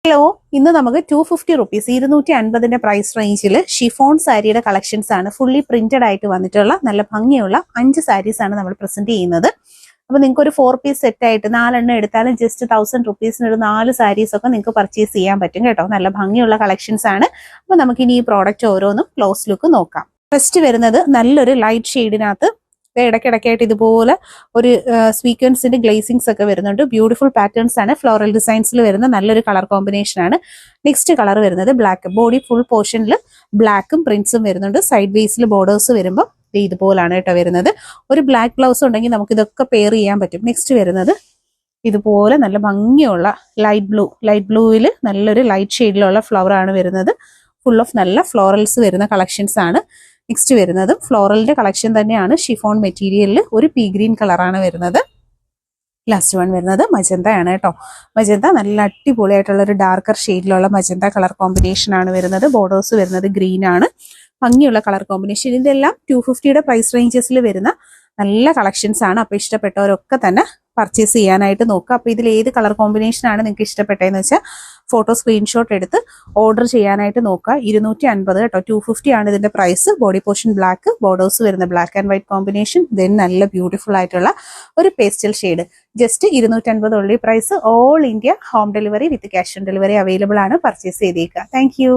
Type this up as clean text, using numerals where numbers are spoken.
Hello, ഇന്ന് നമുക്ക് 250 rupees 250 price റേഞ്ചിൽ ഷിഫോൺ സാരിയുടെ കളക്ഷൻസ് ആണ്. ഫുള്ളി പ്രിന്റഡ് ആയിട്ട് വന്നിട്ടുള്ള നല്ല ഭംഗിയുള്ള 5 സാരീസ് ആണ് നമ്മൾ പ്രസന്റ് ചെയ്യുന്നത്. അപ്പൊ നിങ്ങൾക്ക് ഒരു 4 പീസ് സെറ്റ് ആയിട്ട് 4 എണ്ണം എടുത്താലും ജസ്റ്റ് 1000 റുപ്പീസിന് ഒരു 4 സാരീസ് ഒക്കെ നിങ്ങൾക്ക് പർച്ചേസ് ചെയ്യാൻ പറ്റും കേട്ടോ. നല്ല ഭംഗിയുള്ള കളക്ഷൻസ് ആണ്. അപ്പൊ നമുക്ക് ഇനി ഈ പ്രോഡക്റ്റ് ഓരോന്നും ക്ലോസ് ലുക്ക് നോക്കാം. ഫസ്റ്റ് വരുന്നത് നല്ലൊരു ലൈറ്റ് ഷെയ്ഡിനകത്ത് ഇടയ്ക്കിടയ്ക്കായിട്ട് ഇതുപോലെ ഒരു സ്വീക്വൻസിന്റെ ഗ്ലേസിങ്സ് ഒക്കെ വരുന്നുണ്ട്. ബ്യൂട്ടിഫുൾ പാറ്റേൺസ് ആണ്. ഫ്ലോറൽ ഡിസൈൻസിൽ വരുന്ന നല്ലൊരു കളർ കോമ്പിനേഷൻ ആണ്. നെക്സ്റ്റ് കളർ വരുന്നത് ബ്ലാക്ക്. ബോഡി ഫുൾ പോർഷനിൽ ബ്ലാക്കും പ്രിന്റ്സും വരുന്നുണ്ട്. സൈഡ് വേസിൽ ബോർഡേഴ്സ് വരുമ്പോൾ ഇതുപോലാണ് കേട്ടോ വരുന്നത്. ഒരു ബ്ലാക്ക് ബ്ലൗസ് ഉണ്ടെങ്കിൽ നമുക്ക് ഇതൊക്കെ പെയർ ചെയ്യാൻ പറ്റും. നെക്സ്റ്റ് വരുന്നത് ഇതുപോലെ നല്ല ഭംഗിയുള്ള ലൈറ്റ് ബ്ലൂവിൽ നല്ലൊരു ലൈറ്റ് ഷെയ്ഡിലുള്ള ഫ്ലവർ ആണ് വരുന്നത്. ഫുൾ ഓഫ് നല്ല ഫ്ലോറൽസ് വരുന്ന കളക്ഷൻസ് ആണ്. നെക്സ്റ്റ് വരുന്നത് ഫ്ലോറലിന്റെ കളക്ഷൻ തന്നെയാണ്. ഷിഫോൺ മെറ്റീരിയലിൽ ഒരു പീ ഗ്രീൻ കളറാണ് വരുന്നത്. ലാസ്റ്റ് വൺ വരുന്നത് മജന്ത ആണ് കേട്ടോ. മജന്ത നല്ല അടിപൊളിയായിട്ടുള്ള ഒരു ഡാർക്കർ ഷെയ്ഡിലുള്ള മജന്ത കളർ കോമ്പിനേഷൻ ആണ് വരുന്നത്. ബോർഡേഴ്സ് വരുന്നത് ഗ്രീൻ ആണ്. ഭംഗിയുള്ള കളർ കോമ്പിനേഷൻ. ഇതെല്ലാം 250 പ്രൈസ് റേഞ്ചസിൽ വരുന്ന നല്ല കളക്ഷൻസ് ആണ്. അപ്പൊ ഇഷ്ടപ്പെട്ടവരൊക്കെ തന്നെ പർച്ചേസ് ചെയ്യാനായിട്ട് നോക്കുക. അപ്പൊ ഇതിൽ ഏത് കളർ കോമ്പിനേഷൻ ആണ് നിങ്ങൾക്ക് ഇഷ്ടപ്പെട്ടതെന്ന് വെച്ചാൽ ഫോട്ടോ സ്ക്രീൻഷോട്ട് എടുത്ത് ഓർഡർ ചെയ്യാനായിട്ട് നോക്കുക. 250 കേട്ടോ. 250 ആണ് ഇതിന്റെ price. Body portion black, borders വരുന്ന black and white combination, then നല്ല ബ്യൂട്ടിഫുൾ ആയിട്ടുള്ള ഒരു പേസ്റ്റൽ ഷെയ്ഡ്. ജസ്റ്റ് 250 ഉള്ള price. All India home delivery with cash on delivery available ആണ്. പർച്ചേസ് ചെയ്തേക്കുക. താങ്ക്